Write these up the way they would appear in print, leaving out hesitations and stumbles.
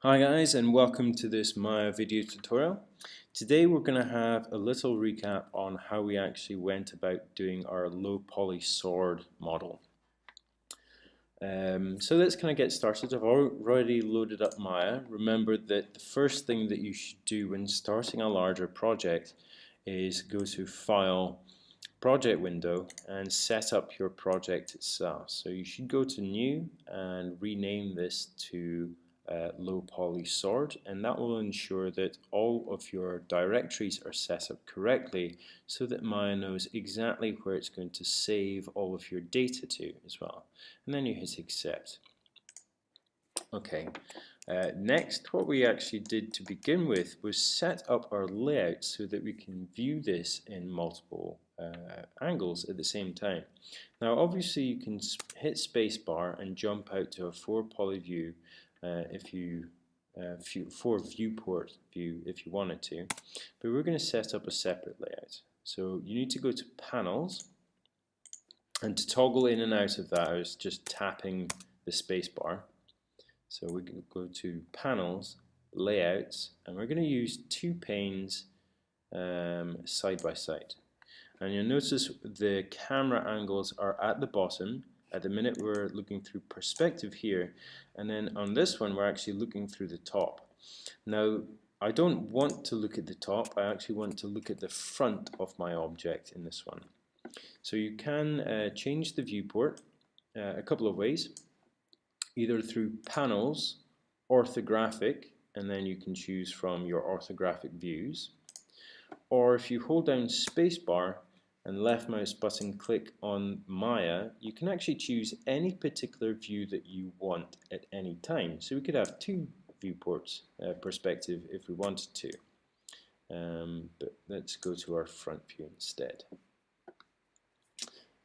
Hi guys, and welcome to this Maya video tutorial. Today we're going to have a little recap on how we actually went about doing our low poly sword model. So let's kind of get started. I've already loaded up Maya. Remember that the first thing that you should do when starting a larger project is go to File, Project window, and set up your project itself. So you should go to New and rename this to low poly sword, and that will ensure that all of your directories are set up correctly so that Maya knows exactly where it's going to save all of your data to as well. And then you hit accept. Okay, next what we actually did to begin with was set up our layout so that we can view this in multiple angles at the same time. Now obviously you can hit spacebar and jump out to a 4 poly view for viewport view if you wanted to, but we're going to set up a separate layout. So you need to go to panels, and to toggle in and out of that I was just tapping the spacebar. So we can go to panels, layouts, and we're going to use two panes side by side. And you'll notice the camera angles are at the bottom. At the minute we're looking through perspective here, and then on this one we're actually looking through the top. Now I don't want to look at the top, I actually want to look at the front of my object in this one. So you can change the viewport a couple of ways, either through panels, orthographic, and then you can choose from your orthographic views, or if you hold down spacebar and left mouse button click on Maya, you can actually choose any particular view that you want at any time. So we could have two viewports perspective if we wanted to, but let's go to our front view instead.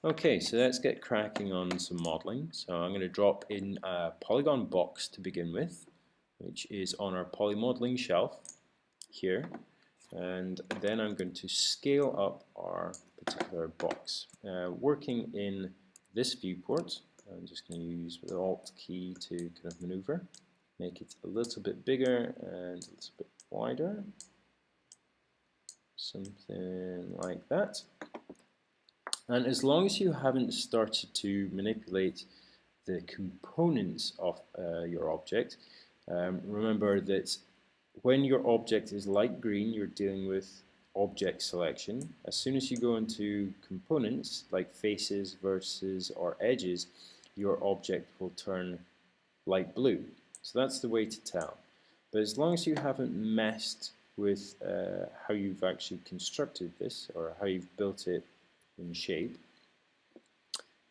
Okay, so let's get cracking on some modeling. So I'm going to drop in a polygon box to begin with, which is on our poly modeling shelf here, and then I'm going to scale up our particular box. Working in this viewport, I'm just going to use the Alt key to kind of maneuver, make it a little bit bigger and a little bit wider, something like that. And as long as you haven't started to manipulate the components of your object, remember that when your object is light green, you're dealing with object selection. As soon as you go into components like faces, vertices, or edges, your object will turn light blue. So that's the way to tell. But as long as you haven't messed with how you've actually constructed this or how you've built it in shape,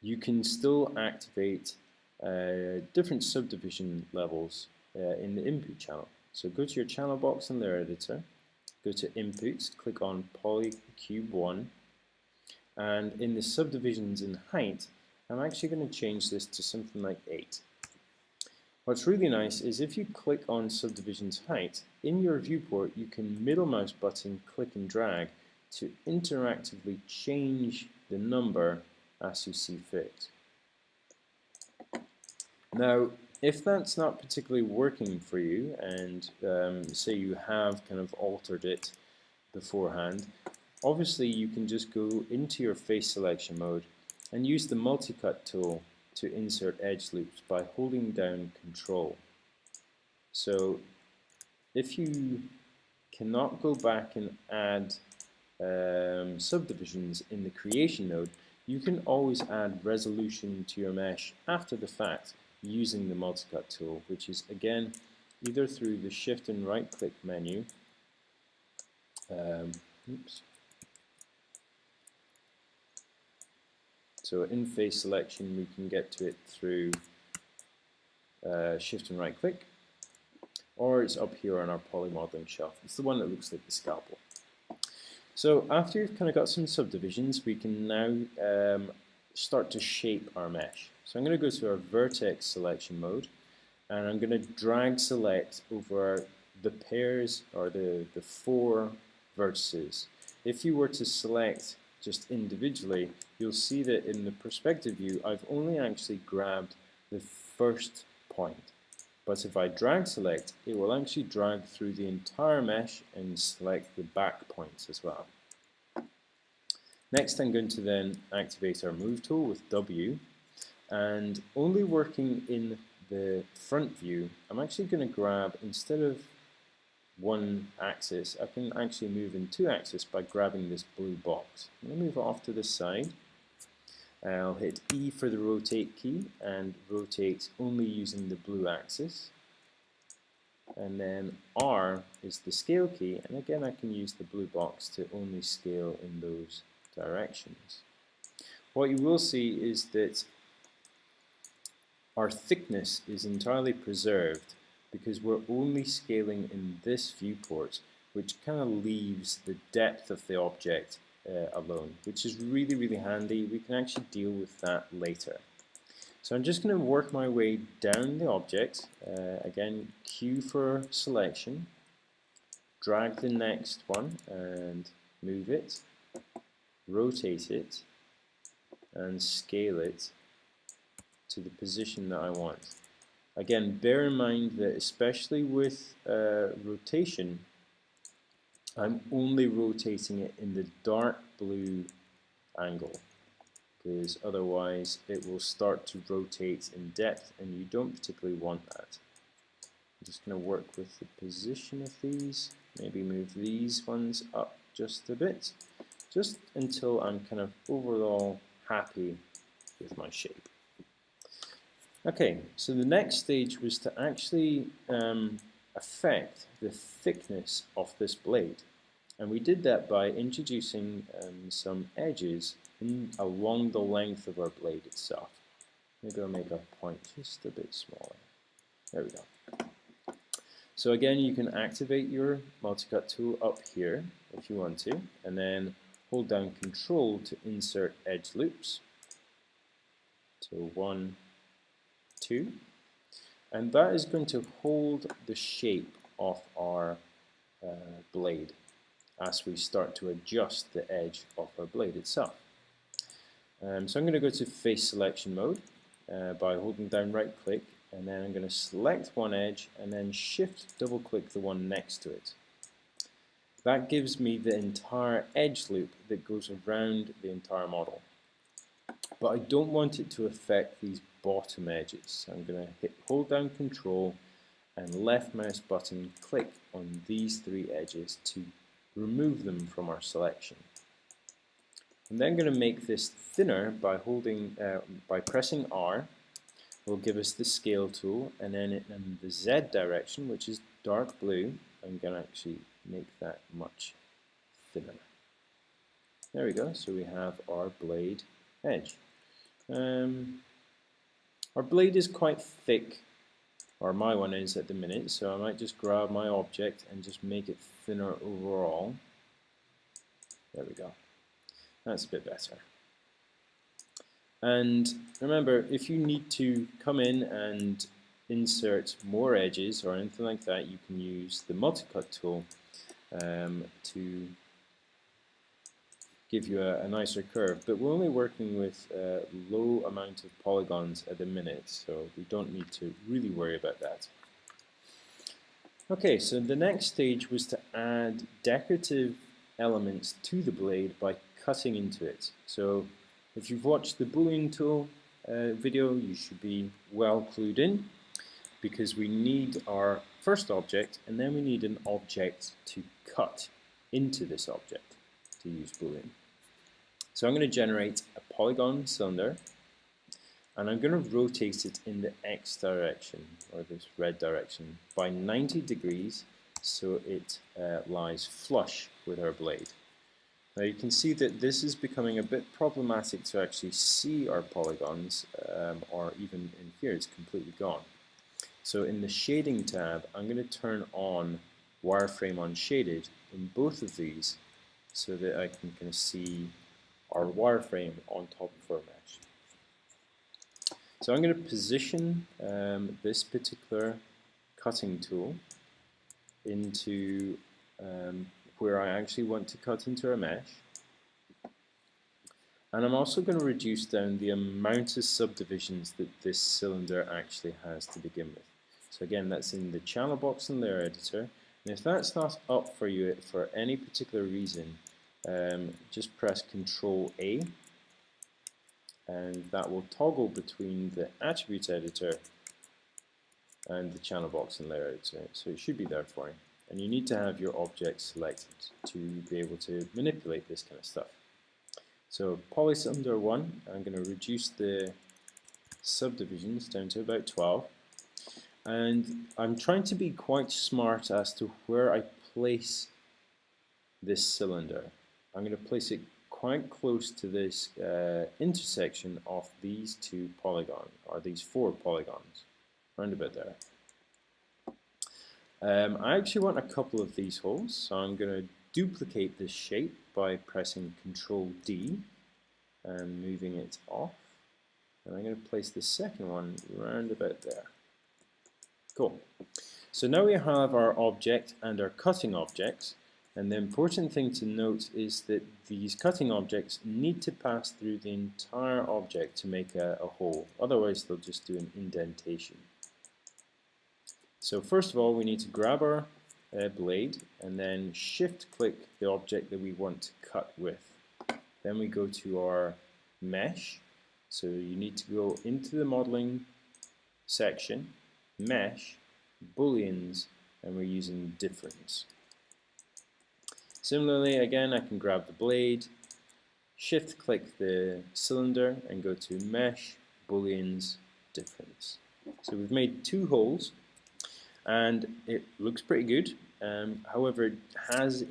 you can still activate different subdivision levels in the input channel. So go to your channel box in the editor, go to inputs, click on polycube 1, and in the subdivisions in height, I'm actually going to change this to something like 8. What's really nice is if you click on subdivisions height, in your viewport you can middle mouse button click and drag to interactively change the number as you see fit. Now, if that's not particularly working for you, and say you have kind of altered it beforehand, obviously you can just go into your face selection mode and use the multi-cut tool to insert edge loops by holding down Control. So if you cannot go back and add subdivisions in the creation node, you can always add resolution to your mesh after the fact using the multi-cut tool, which is again either through the shift and right click menu, so in face selection we can get to it through shift and right click, or it's up here on our poly modeling shelf. It's the one that looks like the scalpel. So after you've kind of got some subdivisions, we can now start to shape our mesh. So I'm going to go to our vertex selection mode, and I'm going to drag select over the pairs or the 4 vertices. If you were to select just individually, you'll see that in the perspective view I've only actually grabbed the first point. But if I drag select, it will actually drag through the entire mesh and select the back points as well. Next, I'm going to then activate our move tool with W, and only working in the front view, I'm actually going to grab, instead of one axis, I can actually move in two axes by grabbing this blue box. I'm going to move it off to the side. I'll hit E for the rotate key and rotate only using the blue axis. And then R is the scale key, and again I can use the blue box to only scale in those directions. What you will see is that our thickness is entirely preserved because we're only scaling in this viewport, which kind of leaves the depth of the object alone, which is really, really handy. We can actually deal with that later. So I'm just going to work my way down the object. Again, Q for selection, drag the next one and move it, rotate it, and scale it to the position that I want. Again, bear in mind that especially with rotation, I'm only rotating it in the dark blue angle, because otherwise it will start to rotate in depth and you don't particularly want that. I'm just going to work with the position of these, maybe move these ones up just a bit, just until I'm kind of overall happy with my shape. Okay, so the next stage was to actually affect the thickness of this blade, and we did that by introducing some edges along the length of our blade itself. Maybe I'll make our point just a bit smaller. There we go. So again, you can activate your multi-cut tool up here if you want to, and then hold down Control to insert edge loops. So 1, 2, and that is going to hold the shape of our blade as we start to adjust the edge of our blade itself. So I'm going to go to face selection mode by holding down right click, and then I'm going to select one edge and then shift double click the one next to it. That gives me the entire edge loop that goes around the entire model. But I don't want it to affect these bottom edges. So I'm going to hold down Control and left mouse button click on these three edges to remove them from our selection. I'm then going to make this thinner by pressing R. Will give us the scale tool, and then in the Z direction, which is dark blue, I'm going to actually make that much thinner. There we go. So we have our blade edge. Our blade is quite thick, or my one is at the minute, so I might just grab my object and just make it thinner overall. There we go. That's a bit better. And remember, if you need to come in and insert more edges or anything like that, you can use the multi-cut tool to give you a nicer curve. But we're only working with a low amount of polygons at the minute, so we don't need to really worry about that. Okay, so the next stage was to add decorative elements to the blade by cutting into it. So if you've watched the Boolean tool video, you should be well clued in, because we need our first object and then we need an object to cut into this object to use Boolean. So I'm going to generate a polygon cylinder, and I'm going to rotate it in the X direction, or this red direction, by 90 degrees so it lies flush with our blade. Now you can see that this is becoming a bit problematic to actually see our polygons, or even in here it's completely gone. So in the shading tab, I'm going to turn on wireframe unshaded in both of these so that I can kind of see our wireframe on top of our mesh. So I'm going to position this particular cutting tool into where I actually want to cut into our mesh. And I'm also going to reduce down the amount of subdivisions that this cylinder actually has to begin with. So again, that's in the channel box and layer editor. And if that's not up for you for any particular reason, just press Control A, and that will toggle between the attributes editor and the channel box and layer editor. So it should be there for you. And you need to have your objects selected to be able to manipulate this kind of stuff. So polycylinder 1, I'm going to reduce the subdivisions down to about 12. And I'm trying to be quite smart as to where I place this cylinder. I'm going to place it quite close to this intersection of these two polygons, or these 4 polygons, around about there. I actually want a couple of these holes, so I'm going to duplicate this shape by pressing Control D and moving it off. And I'm going to place the second one round about there. Cool. So now we have our object and our cutting objects, and the important thing to note is that these cutting objects need to pass through the entire object to make a hole, otherwise they'll just do an indentation. So first of all, we need to grab our blade and then shift click the object that we want to cut with. Then we go to our mesh, so you need to go into the modeling section, mesh, booleans, and we're using difference. Similarly, again, I can grab the blade, shift click the cylinder and go to mesh, booleans, difference. So we've made 2 holes and it looks pretty good. However, it has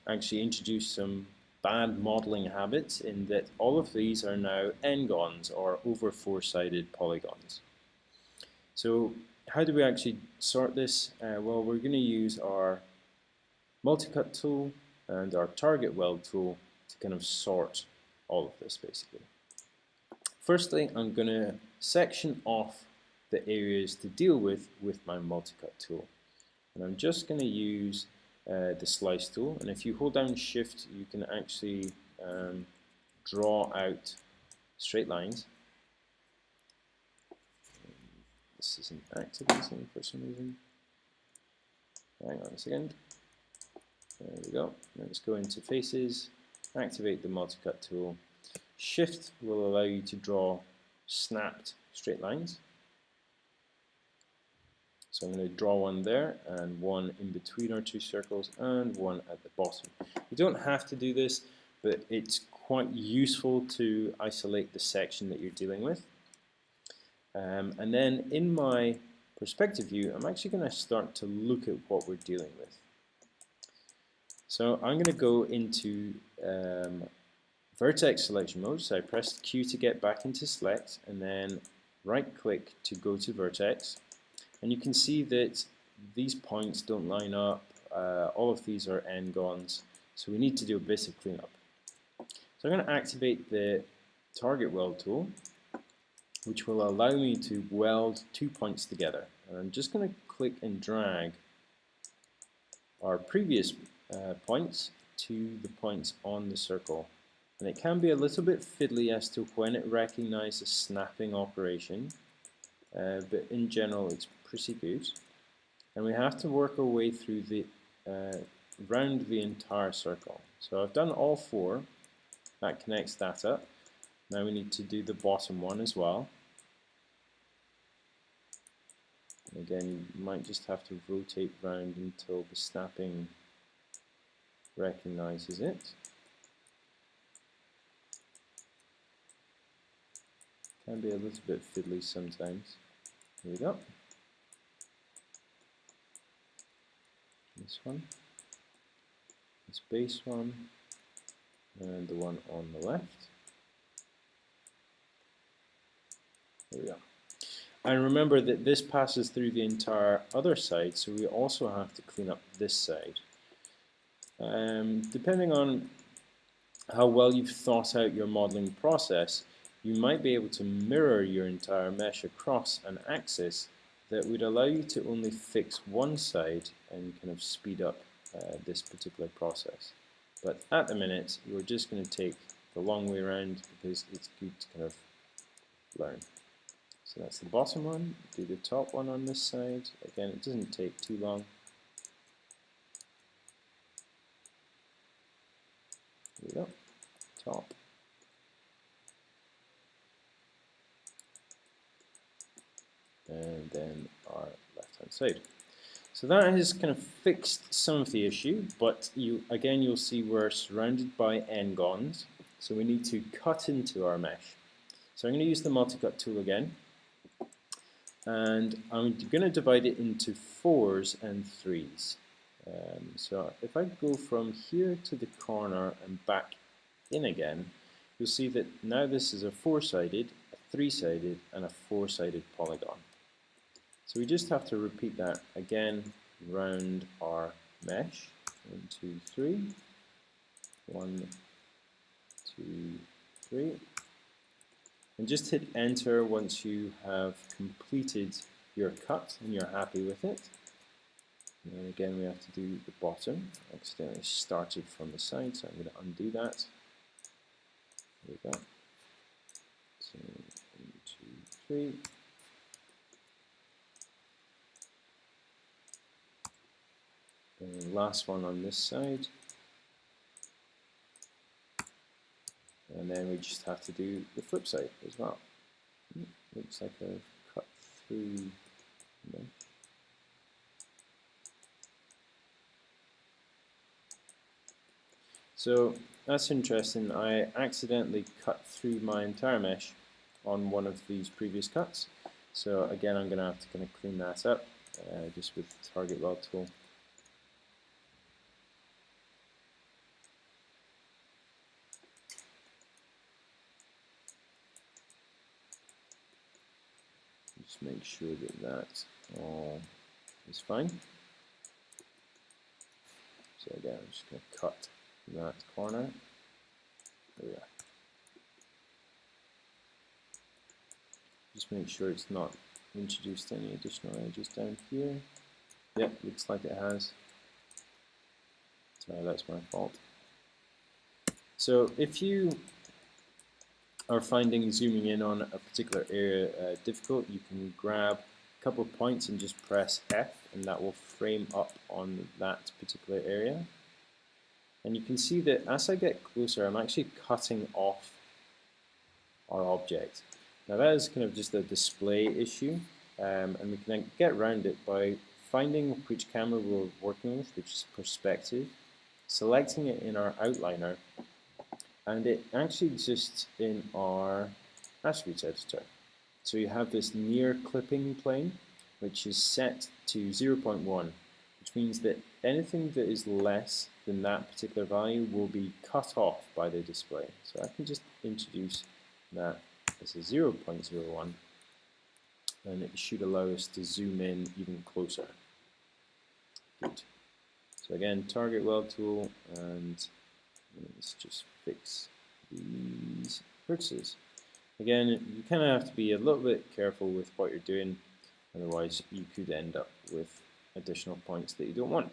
actually introduced some bad modeling habits in that all of these are now n-gons, or over 4-sided polygons. So how do we actually sort this? Well, we're going to use our multi-cut tool and our target weld tool to kind of sort all of this basically. Firstly, I'm going to section off the areas to deal with my multi-cut tool. And I'm just going to use the slice tool, and if you hold down shift you can actually draw out straight lines. This isn't activating for some reason. Hang on a second. There we go. Let's go into faces, activate the multi-cut tool. Shift will allow you to draw snapped straight lines. So I'm going to draw one there, and one in between our 2 circles, and one at the bottom. You don't have to do this, but it's quite useful to isolate the section that you're dealing with. And then in my perspective view, I'm actually going to start to look at what we're dealing with. So I'm going to go into vertex selection mode. So I press Q to get back into select, and then right click to go to vertex. And you can see that these points don't line up. All of these are n-gons, so we need to do a bit of cleanup. So I'm going to activate the target weld tool, which will allow me to weld 2 points together. And I'm just going to click and drag our previous points to the points on the circle. And it can be a little bit fiddly as to when it recognizes a snapping operation, but in general it's pretty good. And we have to work our way through the round the entire circle. So I've done all 4. That connects that up. Now we need to do the bottom one as well. And again, you might just have to rotate round until the snapping recognizes it. Can be a little bit fiddly sometimes. Here we go. This one, this base one, and the one on the left. There we go. And remember that this passes through the entire other side, so we also have to clean up this side. Depending on how well you've thought out your modeling process, you might be able to mirror your entire mesh across an axis that would allow you to only fix one side and kind of speed up this particular process. But at the minute, we're just going to take the long way around because it's good to kind of learn. So that's the bottom one. Do the top one on this side. Again, it doesn't take too long. There we go. Top. And then our left-hand side. So that has kind of fixed some of the issue, but you'll see we're surrounded by n-gons, so we need to cut into our mesh. So I'm going to use the multi-cut tool again, and I'm going to divide it into 4s and 3s. So if I go from here to the corner and back in again, you'll see that now this is a 4-sided, a 3-sided, and a 4-sided polygon. So we just have to repeat that again around our mesh. 1, 2, 3. 1, 2, 3. And just hit enter once you have completed your cut and you're happy with it. And then again we have to do the bottom. I accidentally started from the side, so I'm going to undo that. There we go. So 1, 2, 3. And last one on this side. And then we just have to do the flip side as well. Looks like I've cut through there. So that's interesting. I accidentally cut through my entire mesh on one of these previous cuts. So again, I'm going to have to kind of clean that up just with the target weld tool. Just make sure that that all is fine. So again, I'm just going to cut that corner. There we are. Just make sure it's not introduced any additional edges down here. Yep, looks like it has. Sorry, that's my fault. So if you are finding zooming in on a particular area difficult, you can grab a couple of points and just press F, and that will frame up on that particular area. And you can see that as I get closer, I'm actually cutting off our object. Now that is kind of just a display issue, and we can get around it by finding which camera we're working with, which is perspective, selecting it in our outliner, and it actually exists in our attributes editor. So you have this near clipping plane, which is set to 0.1, which means that anything that is less than that particular value will be cut off by the display. So I can just introduce that as a 0.01, and it should allow us to zoom in even closer. Good. So again, target weld tool, and let's just fix these vertices. Again, you kind of have to be a little bit careful with what you're doing, otherwise you could end up with additional points that you don't want.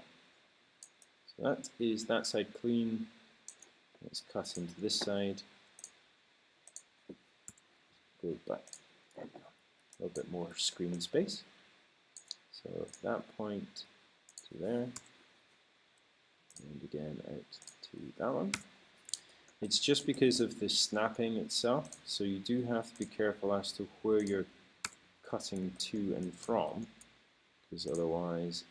So that is that side clean. Let's cut into this side. Go back. There we go. A little bit more screen space. So that point to there, and again out to that one. It's just because of the snapping itself, so you do have to be careful as to where you're cutting to and from, because otherwise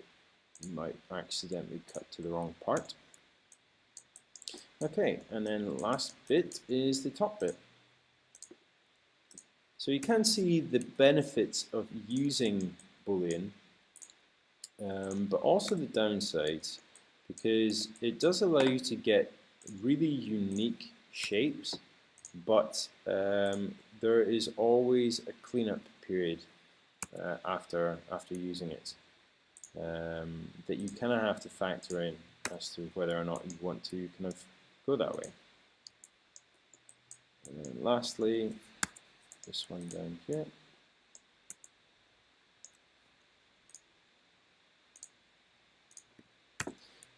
you might accidentally cut to the wrong part. Okay, and then last bit is the top bit. So you can see the benefits of using Boolean, but also the downsides, because it does allow you to get really unique shapes, but there is always a cleanup period after using it that you kind of have to factor in as to whether or not you want to kind of go that way. And then lastly, this one down here.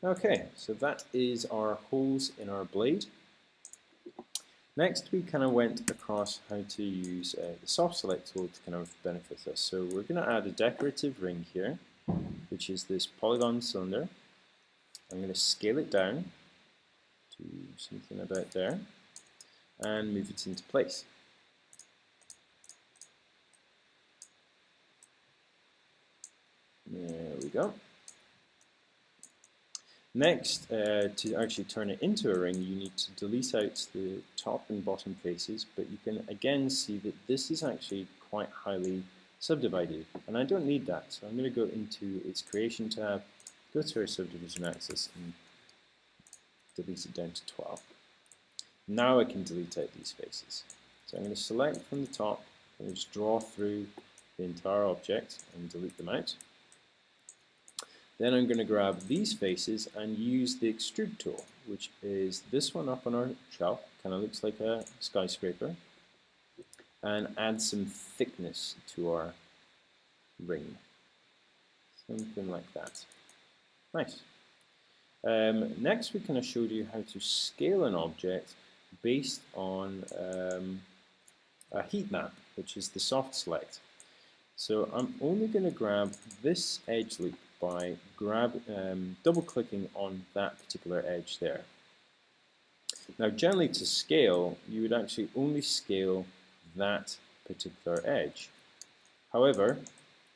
Okay, so that is our holes in our blade. Next, we kind of went across how to use the soft select tool to kind of benefit us. So we're going to add a decorative ring here, which is this polygon cylinder. I'm going to scale it down to something about there and move it into place. There we go. Next, to actually turn it into a ring, you need to delete out the top and bottom faces, but you can again see that this is actually quite highly subdivided, and I don't need that, so I'm going to go into its creation tab, go to our subdivision axis, and delete it down to 12. Now I can delete out these faces. So I'm going to select from the top, and just draw through the entire object and delete them out. Then I'm going to grab these faces and use the extrude tool, which is this one up on our shelf, kind of looks like a skyscraper, and add some thickness to our ring. Something like that. Nice. Next we kind of showed you how to scale an object based on a heat map, which is the soft select. So I'm only going to grab this edge loop by double-clicking on that particular edge there. Now generally to scale, you would actually only scale that particular edge. However,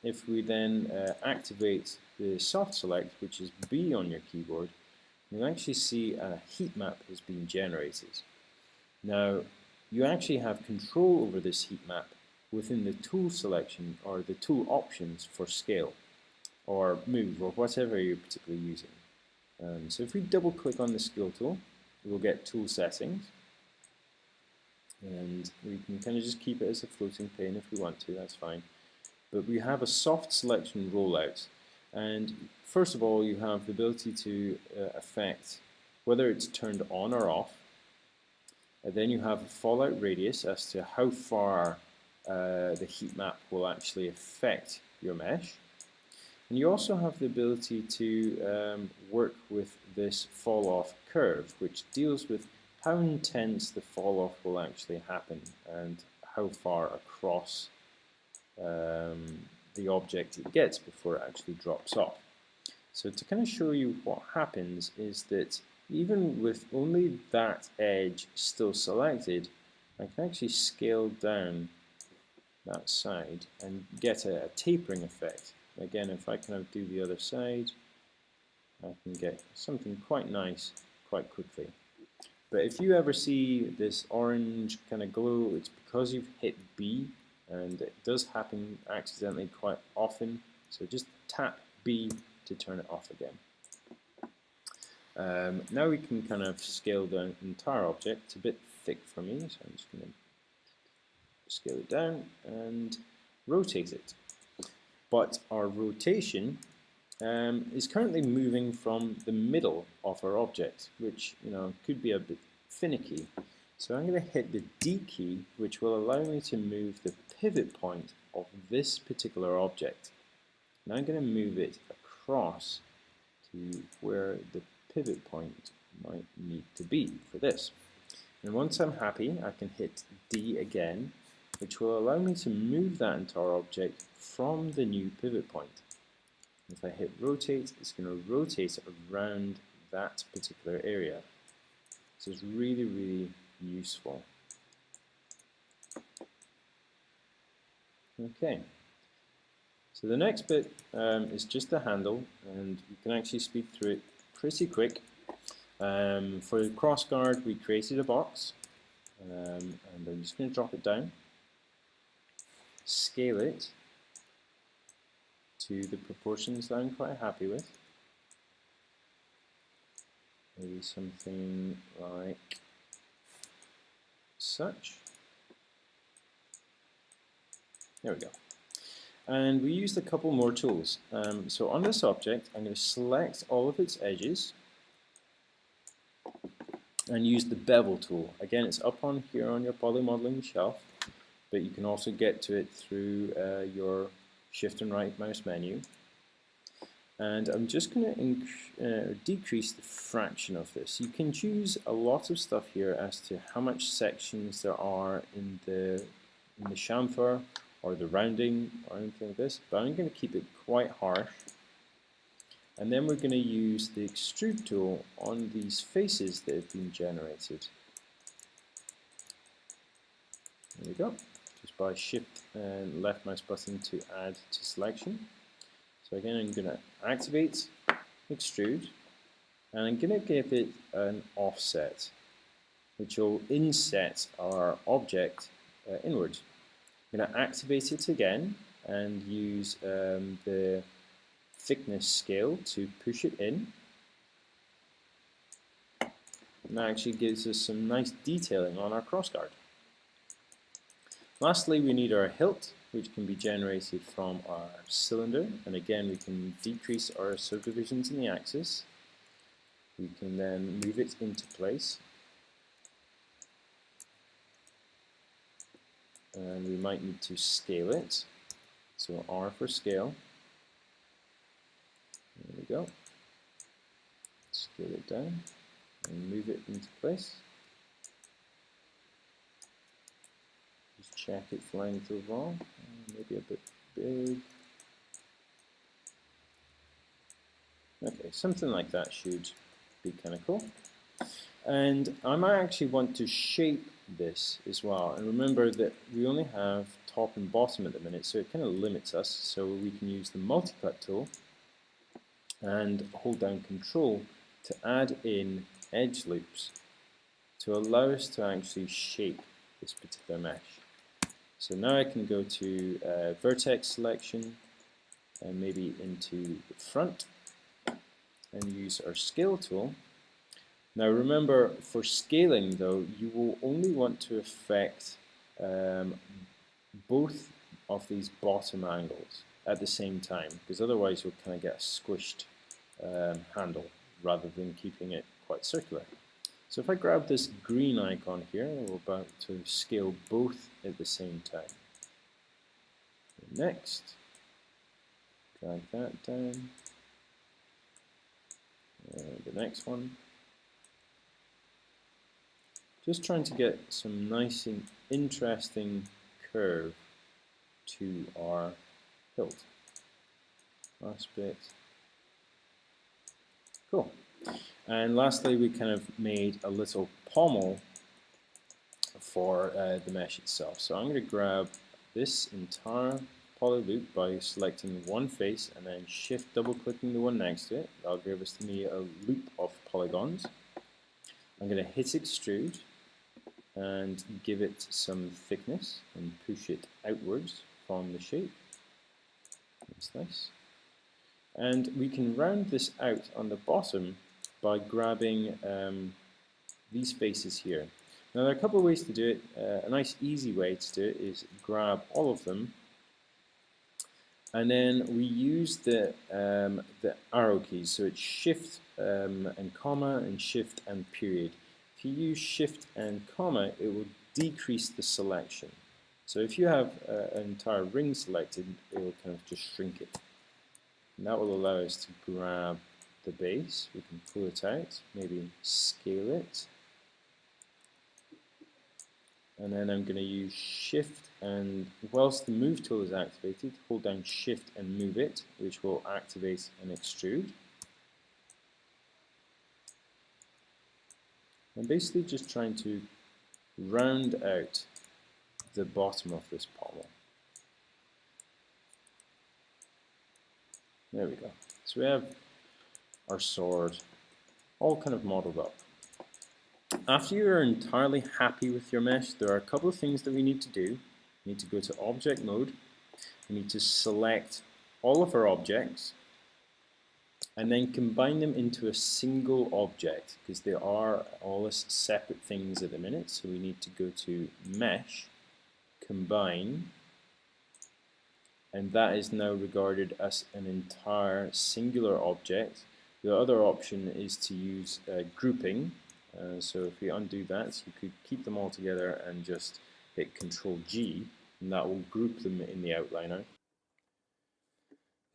if we then activate the soft select, which is B on your keyboard, you'll actually see a heat map has been generated. Now, you actually have control over this heat map within the tool selection or the tool options for scale or move or whatever you're particularly using. So if we double click on the scale tool, we'll get tool settings, and we can kind of just keep it as a floating pane if we want to, that's fine. But we have a soft selection rollout, and first of all you have the ability to affect whether it's turned on or off. And then you have a fallout radius as to how far the heat map will actually affect your mesh. And you also have the ability to work with this fall off curve, which deals with how intense the fall off will actually happen and how far across the object it gets before it actually drops off. So to kind of show you what happens is that even with only that edge still selected, I can actually scale down that side and get a tapering effect. Again, if I kind of do the other side, I can get something quite nice quite quickly. But if you ever see this orange kind of glow, it's because you've hit B, and it does happen accidentally quite often. So just tap B to turn it off again. Now we can kind of scale down the entire object. It's a bit thick for me, so I'm just going to scale it down and rotate it. But our rotation is currently moving from the middle of our object, which could be a bit finicky. So I'm going to hit the D key, which will allow me to move the pivot point of this particular object. Now I'm going to move it across to where the pivot point might need to be for this. And once I'm happy, I can hit D again, which will allow me to move that entire object from the new pivot point. If I hit rotate, it's going to rotate around that particular area. So it's really, really useful. Okay, so the next bit is just the handle, and you can actually speed through it pretty quick. For the crossguard, we created a box, and I'm just going to drop it down, scale it to the proportions that I'm quite happy with. Maybe something like such. There we go. And we used a couple more tools. So on this object, I'm going to select all of its edges and use the bevel tool. Again, it's up on here on your polymodeling shelf, but you can also get to it through your shift and right mouse menu. And I'm just going to decrease the fraction of this. You can choose a lot of stuff here as to how much sections there are in the chamfer or the rounding or anything like this, but I'm going to keep it quite harsh. And then we're going to use the extrude tool on these faces that have been generated. There we go. Just by shift and left mouse button to add to selection. So again, I'm going to activate extrude, and I'm going to give it an offset, which will inset our object inwards. I'm going to activate it again and use the thickness scale to push it in. And that actually gives us some nice detailing on our crossguard. Lastly, we need our hilt, which can be generated from our cylinder, and again we can decrease our subdivisions in the axis. We can then move it into place, and we might need to scale it, so R for scale. There we go. Scale it down and move it into place. Just check its length overall, maybe a bit big. Okay, something like that should be kind of cool. And I might actually want to shape this as well. And remember that we only have top and bottom at the minute, so it kind of limits us. So we can use the multi-cut tool and hold down Control to add in edge loops to allow us to actually shape this particular mesh. So now I can go to vertex selection and maybe into the front and use our scale tool. Now remember, for scaling though, you will only want to affect both of these bottom angles at the same time, because otherwise you'll kind of get a squished handle rather than keeping it quite circular. So if I grab this green icon here, we're about to scale both at the same time. Next, drag that down. The next one. Just trying to get some nice and interesting curve to our hilt. Last bit. Cool. And lastly, we kind of made a little pommel for the mesh itself. So I'm going to grab this entire poly loop by selecting one face and then shift double clicking the one next to it. That'll give me a loop of polygons. I'm going to hit extrude and give it some thickness and push it outwards from the shape. That's nice. And we can round this out on the bottom by grabbing these faces here. Now there are a couple of ways to do it. A nice easy way to do it is grab all of them, and then we use the arrow keys. So it's shift and comma and shift and period. If you use shift and comma, it will decrease the selection. So if you have an entire ring selected, it will kind of just shrink it. And that will allow us to grab the base. We can pull it out, maybe scale it. And then I'm going to use shift, and whilst the move tool is activated, hold down shift and move it, which will activate and extrude. I'm basically just trying to round out the bottom of this pommel. There we go. So we have our sword all kind of modeled up. After you're entirely happy with your mesh, there are a couple of things that we need to do. We need to go to object mode. We need to select all of our objects and then combine them into a single object, because they are all separate things at the minute. So we need to go to Mesh, Combine, and that is now regarded as an entire singular object. The other option is to use grouping. So if we undo that, you could keep them all together and just hit Control G, and that will group them in the outliner.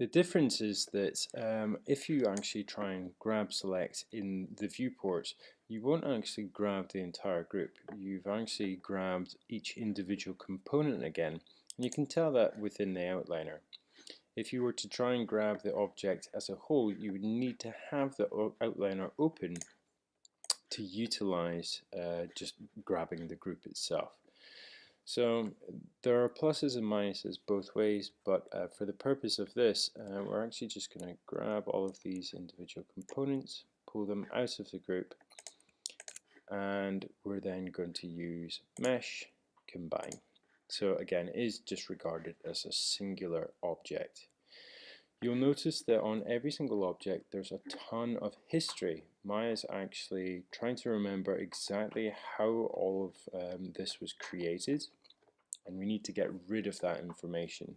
The difference is that if you actually try and grab select in the viewport, you won't actually grab the entire group. You've actually grabbed each individual component again, and you can tell that within the outliner. If you were to try and grab the object as a whole, you would need to have the outliner open to utilize just grabbing the group itself. So there are pluses and minuses both ways, but for the purpose of this, we're actually just going to grab all of these individual components, pull them out of the group, and we're then going to use mesh combine. So again, it is just regarded as a singular object. You'll notice that on every single object there's a ton of history. Maya's actually trying to remember exactly how all of this was created, and we need to get rid of that information.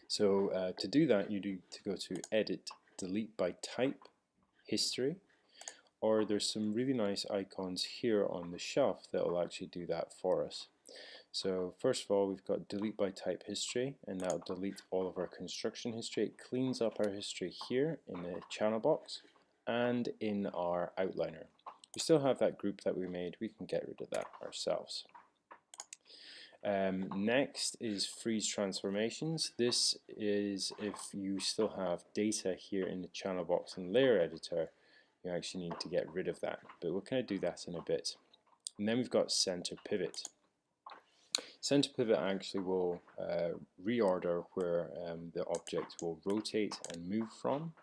So to do that, you need to go to Edit, Delete by Type, History, or there's some really nice icons here on the shelf that will actually do that for us. So first of all, we've got Delete by Type History, and that'll delete all of our construction history. It cleans up our history here in the channel box and in our outliner. We still have that group that we made. We can get rid of that ourselves. Next is Freeze Transformations. This is if you still have data here in the channel box and layer editor, you actually need to get rid of that. But we'll kind of do that in a bit. And then we've got Center Pivot. Center Pivot actually will reorder where the object will rotate and move from,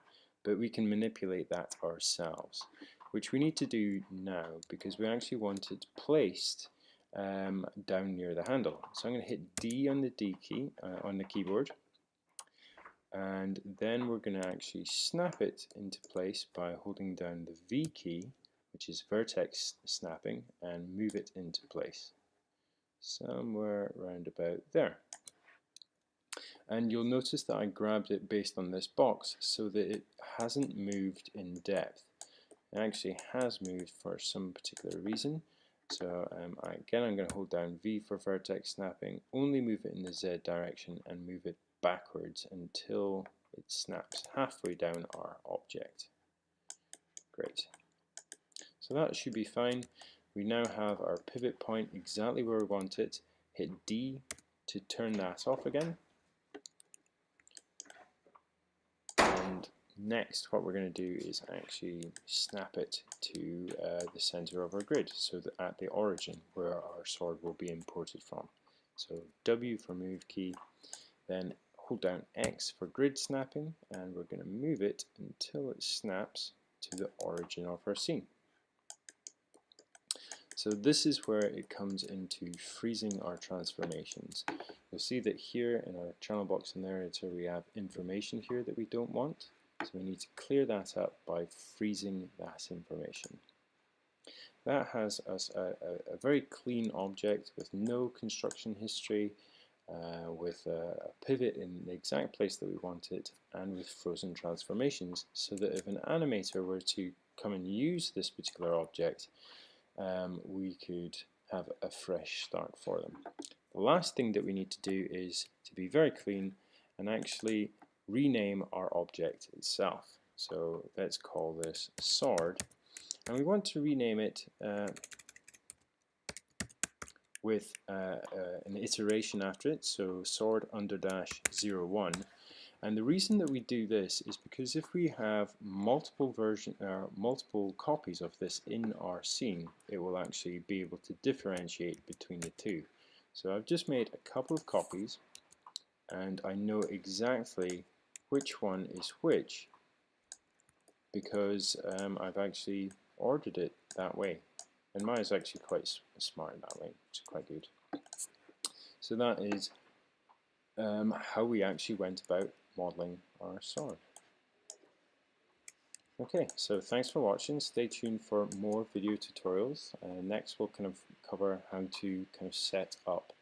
but we can manipulate that ourselves, which we need to do now because we actually want it placed down near the handle. So I'm going to hit D on the D key on the keyboard, and then we're going to actually snap it into place by holding down the V key, which is vertex snapping, and move it into place somewhere around about there. And you'll notice that I grabbed it based on this box so that it hasn't moved in depth. It actually has moved for some particular reason. So again, I'm going to hold down V for vertex snapping, only move it in the Z direction and move it backwards until it snaps halfway down our object. Great. So that should be fine. We now have our pivot point exactly where we want it. Hit D to turn that off again. And next what we're going to do is actually snap it to the center of our grid, so that at the origin where our sword will be imported from. So W for move key, then hold down X for grid snapping, and we're going to move it until it snaps to the origin of our scene. So this is where it comes into freezing our transformations. You'll see that here in our channel box and editor we have information here that we don't want. So we need to clear that up by freezing that information. That has us a very clean object with no construction history, with a pivot in the exact place that we want it, and with frozen transformations, so that if an animator were to come and use this particular object, we could have a fresh start for them. The last thing that we need to do is to be very clean and actually rename our object itself. So let's call this sword, and we want to rename it with an iteration after it, so sword _01. And the reason that we do this is because if we have multiple copies of this in our scene, it will actually be able to differentiate between the two. So I've just made a couple of copies, and I know exactly which one is which because I've actually ordered it that way. And mine is actually quite smart that way, which is quite good. So that is how we actually went about modeling our sword. Okay, so thanks for watching. Stay tuned for more video tutorials. Next we'll kind of cover how to kind of set up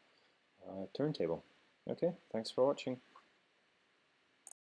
a turntable. Okay, thanks for watching.